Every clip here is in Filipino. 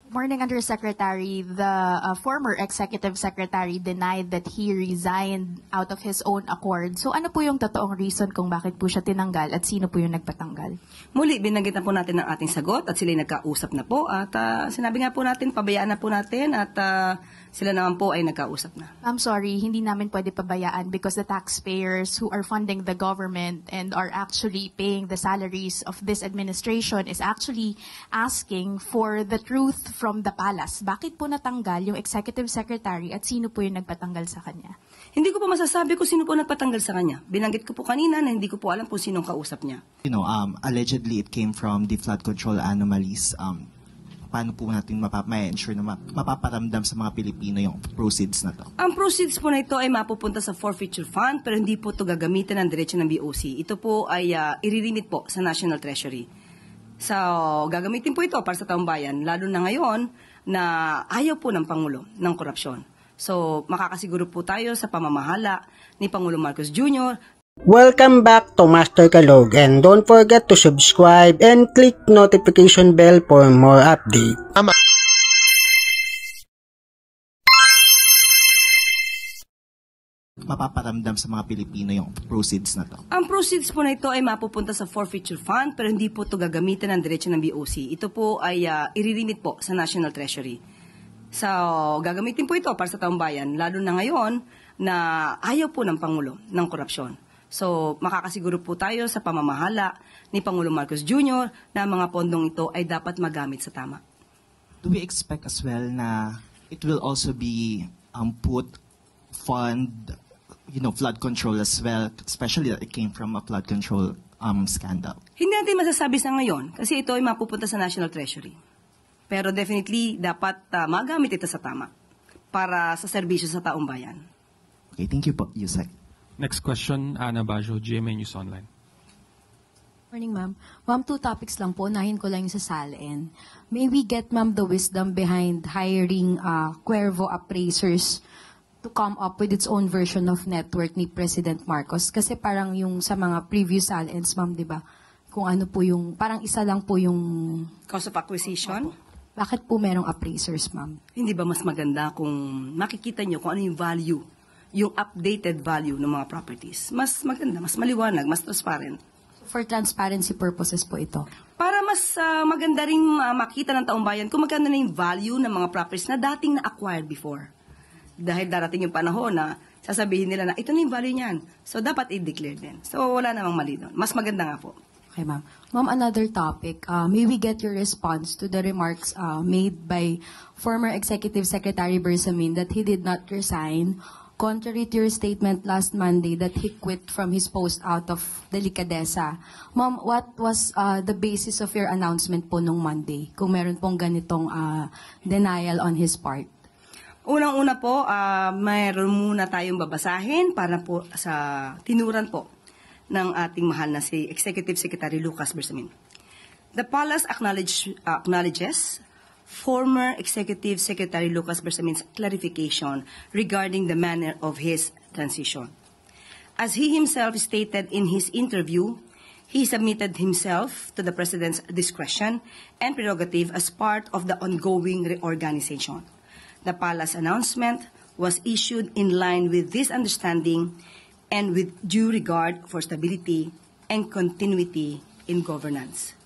Morning, Undersecretary. The former Executive Secretary denied that he resigned out of his own accord. So ano po yung totoong reason kung bakit po siya tinanggal at sino po yung nagpatanggal? Muli, binanggit na po natin ang ating sagot at sila'y nagkausap na po. At sinabi nga po natin, pabayaan na po natin at sila naman po ay nagkausap na. I'm sorry, hindi namin pwede pabayaan because the taxpayers who are funding the government and are actually paying the salaries of this administration is actually asking for the truth from the palace. Bakit po natanggal yung Executive Secretary at sino po yung nagpatanggal sa kanya? Hindi ko po masasabi kung sino po nagpatanggal sa kanya. Binanggit ko po kanina na hindi ko po alam kung sinong kausap niya. Allegedly it came from the flood control anomalies. Paano po natin ma-ensure na mapaparamdam sa mga Pilipino yung proceeds na to? Ang proceeds po na ito ay mapupunta sa forfeiture fund pero hindi po ito gagamitin ng diretso ng BOC. Ito po ay iririmit po sa National Treasury. So, gagamitin po ito para sa taong bayan, lalo na ngayon na ayaw po ng Pangulo ng korupsyon. So, makakasiguro po tayo sa pamamahala ni Pangulo Marcos Jr. Welcome back to Master Kalog and don't forget to subscribe and click notification bell for more updates. Mapaparamdam sa mga Pilipino yung proceeds na to? Ang proceeds po na ito ay mapupunta sa forfeiture fund pero hindi po ito gagamitin ng diretso ng BOC. Ito po ay iririmit po sa National Treasury. So, gagamitin po ito para sa taong bayan, lalo na ngayon na ayaw po ng Pangulo ng korupsyon. So, makakasiguro po tayo sa pamamahala ni Pangulo Marcos Jr. na mga pondong ito ay dapat magamit sa tama. Do we expect as well na it will also be put fund, flood control as well, especially that it came from a flood control scandal? Hindi natin masasabi sa ngayon kasi ito ay mapupunta sa National Treasury. Pero definitely dapat magamit ito sa tama para sa serbisyo sa taong bayan. Okay, thank you po, Yusek. Next question, Ana Bajo, GMA News Online. Morning, ma'am. Ma'am, 2 topics lang po. Unahin ko lang yung sa SALN. May we get, ma'am, the wisdom behind hiring Cuervo appraisers to come up with its own version of network ni President Marcos? Kasi parang yung sa mga previous SALNs, ma'am, di ba? Kung ano po yung, parang isa lang po yung... Cost of acquisition? Bakit po merong appraisers, ma'am? Hindi ba mas maganda kung makikita nyo kung ano yung value, yung updated value ng mga properties? Mas maganda, mas maliwanag, mas transparent. For transparency purposes po ito. Para mas maganda rin makita ng taong bayan kung magkano na yung value ng mga properties na dating na-acquired before. Dahil darating yung panahon na sasabihin nila na ito na yung value niyan. So, dapat i-declare din. So, wala namang mali doon. Mas maganda nga po. Okay, ma'am. Ma'am, another topic. May we get your response to the remarks made by former Executive Secretary Bersamin that he did not resign contrary to your statement last Monday that he quit from his post out of delicadeza. Ma'am, what was the basis of your announcement po nung Monday kung meron pong ganitong denial on his part? Unang-una po, mayroon muna tayong babasahin para po sa tinuran po ng ating mahal na si Executive Secretary Lucas Bersamin. The Palace acknowledges former Executive Secretary Lucas Bersamin's clarification regarding the manner of his transition. As he himself stated in his interview, he submitted himself to the President's discretion and prerogative as part of the ongoing reorganization. The Palace announcement was issued in line with this understanding and with due regard for stability and continuity in governance.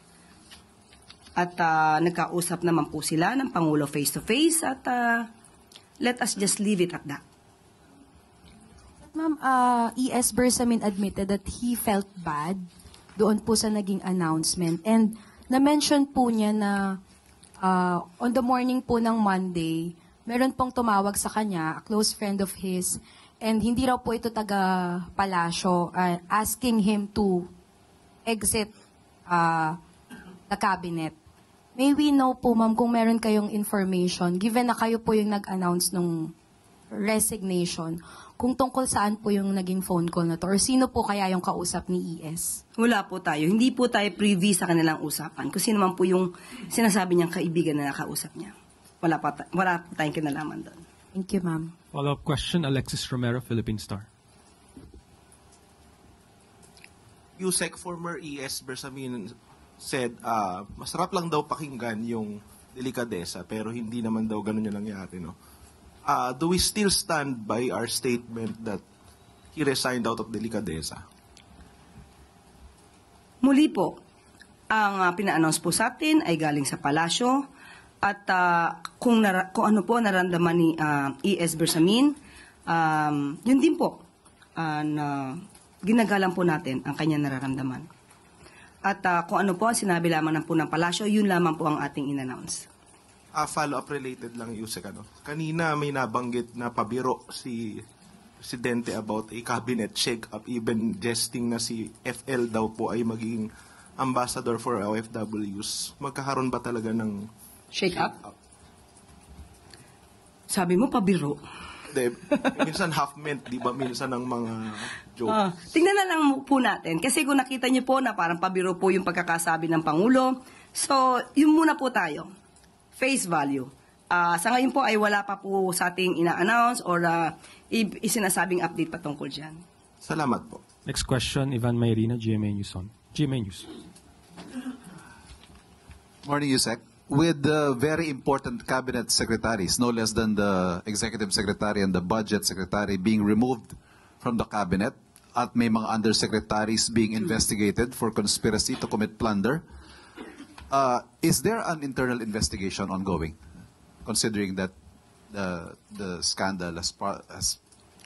At nagkausap naman po sila ng Pangulo face-to-face at let us just leave it at that. Ma'am, E.S. Bersamin admitted that he felt bad doon po sa naging announcement. And na-mention po niya na on the morning po ng Monday, meron pong tumawag sa kanya, a close friend of his, and hindi raw po ito taga-palasyo, asking him to exit the cabinet. May we know po, ma'am, kung meron kayong information, given na kayo po yung nag-announce ng resignation, kung tungkol saan po yung naging phone call na to, or sino po kaya yung kausap ni ES? Wala po tayo. Hindi po tayo privy sa kanilang usapan. Kung sino man po yung sinasabi niyang kaibigan na nakausap niya. Wala po tayong kinalaman doon. Thank you, ma'am. Follow-up question, Alexis Romero, Philippine Star. Yusek, former ES Bersamin said, masarap lang daw pakinggan yung delikadesa, pero hindi naman daw ganun yung nangyari, no? Do we still stand by our statement that he resigned out of delikadesa? Muli po, ang pina-announce po sa atin ay galing sa palasyo at kung ano po naramdaman ni E.S. Bersamin, yun din po na ginagalang po natin ang kanyang nararamdaman. At kung ano po ang sinabi lamang po ng palasyo, yun lamang po ang ating in-announce. Follow-up related lang, Yusek, ano? Kanina may nabanggit na pabiro si Presidente about a cabinet shake-up, even jesting na si FL daw po ay magiging ambassador for OFWs. Magkakaroon ba talaga ng Shake up? Sabi mo, pabiro. Hindi, minsan half-meant, di ba? Minsan ng mga jokes. Tingnan na lang po natin. Kasi kung nakita niyo po na parang pabiro po yung pagkakasabi ng Pangulo, so yun muna po tayo. Face value. Sa ngayon po ay wala pa po sa ating ina-announce or isinasabing update patungkol dyan. Salamat po. Next question, Ivan Mayrina, GMA News. GMA News. Morning, Yusek. With the very important cabinet secretaries, no less than the executive secretary and the budget secretary being removed from the cabinet at may mga undersecretaries being investigated for conspiracy to commit plunder, is there an internal investigation ongoing, considering that the scandal has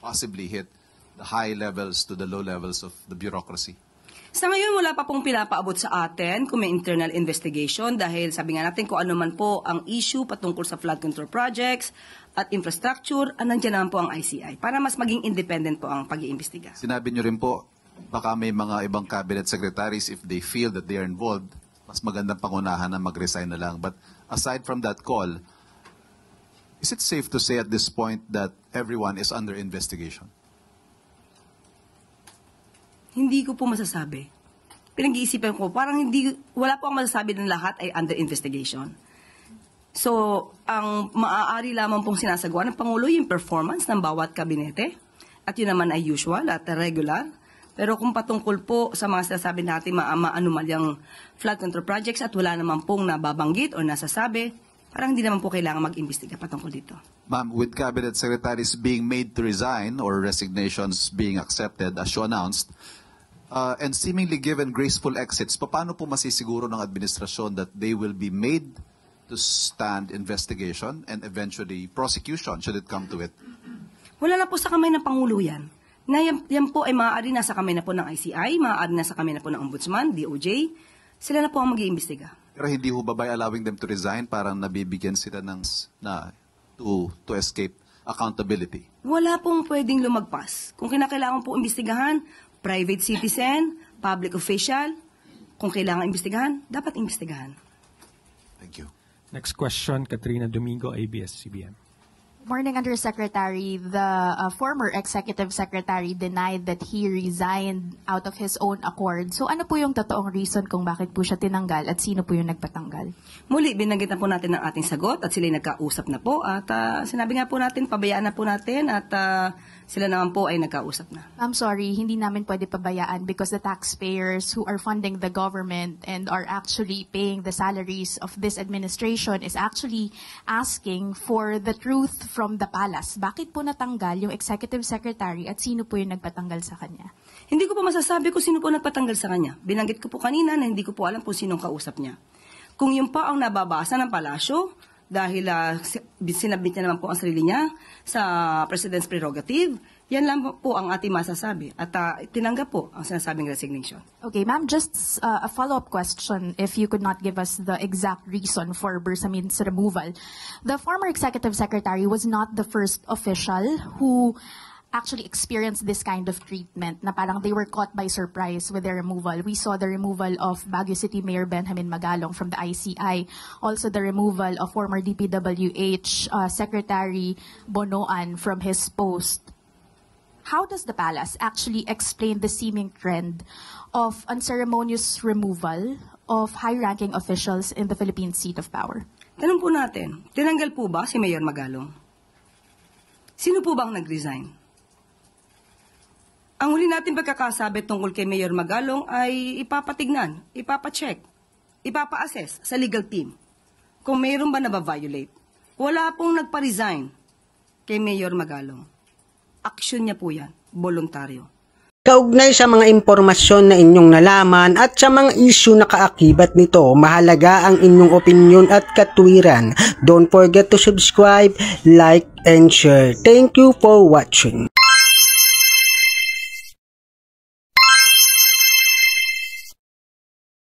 possibly hit the high levels to the low levels of the bureaucracy? Sa ngayon, wala pa pong pinapaabot sa atin kung may internal investigation dahil sabi nga natin kung ano man po ang issue patungkol sa flood control projects at infrastructure, nandiyan naman po ang ICI para mas maging independent po ang pag-iimbestiga. Sinabi niyo rin po, baka may mga ibang cabinet secretaries, if they feel that they are involved, mas magandang pangunahan na mag-resign na lang. But aside from that call, is it safe to say at this point that everyone is under investigation? Hindi ko po masasabi. Pinag-iisipan ko, parang wala po ang masasabi ng lahat ay under investigation. So, ang maaari lamang pong sinasagawa ng Pangulo yung performance ng bawat kabinete. At yun naman ay usual at regular. Pero kung patungkol po sa mga sinasabi natin maanumalyang flood control projects at wala naman pong nababanggit o nasasabi, parang hindi naman po kailangan mag-imbestiga patungkol dito. Ma'am, with cabinet secretaries being made to resign or resignations being accepted as you announced, and seemingly given graceful exits, paano po masisiguro ng administrasyon that they will be made to stand investigation and eventually prosecution should it come to it? Wala na po sa kamay ng Pangulo yan. Yan po ay maaari na sa kamay na po ng ICI, maaari na sa kamay na po ng Ombudsman, DOJ. Sila na po ang mag-iimbestiga. Pero hindi ho ba by allowing them to resign parang nabibigyan sila ng to escape accountability? Wala pong pwedeng lumagpas. Kung kinakailangan po imbestigahan, private citizen, public official, kung kailangan imbestigahan, dapat imbestigahan. Thank you. Next question, Katrina Domingo, ABS-CBN. Morning, Undersecretary. The former Executive Secretary denied that he resigned out of his own accord. So ano po yung totoong reason kung bakit po siya tinanggal at sino po yung nagpatanggal? Muli, binanggit na po natin ang ating sagot at sila'y nagkausap na po. At sinabi nga po natin, pabayaan na po natin at sila naman po ay nagkausap na. I'm sorry, hindi namin pwede pabayaan because the taxpayers who are funding the government and are actually paying the salaries of this administration is actually asking for the truth from the palace. Bakit po natanggal yung executive secretary at sino po yung nagpatanggal sa kanya? Hindi ko po masasabi kung sino po nagpatanggal sa kanya. Binanggit ko po kanina na hindi ko po alam kung sinong kausap niya. Kung yun pa ang nababasa ng palasyo, dahil sinabit niya naman po ang sarili niya sa President's prerogative, yan lang po ang ating masasabi. At tinanggap po ang sinasabing resignation. Okay, ma'am, just a follow-up question if you could not give us the exact reason for Bersamin's removal. The former executive secretary was not the first official who actually experienced this kind of treatment na parang they were caught by surprise with their removal. We saw the removal of Baguio City Mayor Benjamin Magalong from the ICI, also the removal of former DPWH Secretary Bonoan from his post. How does the palace actually explain the seeming trend of unceremonious removal of high-ranking officials in the Philippine seat of power? Tanong po natin, tinanggal po ba si Mayor Magalong? Sino po bang nag-resign? Ang huli natin pagkakasabi tungkol kay Mayor Magalong ay ipapatignan, ipapacheck, ipapa-assess sa legal team kung mayroon ba nababiolate. Wala pong nagpa-resign kay Mayor Magalong. Aksyon niya po yan, voluntaryo. Kaugnay sa mga impormasyon na inyong nalaman at sa mga issue na kaakibat nito, mahalaga ang inyong opinion at katwiran. Don't forget to subscribe, like, and share. Thank you for watching.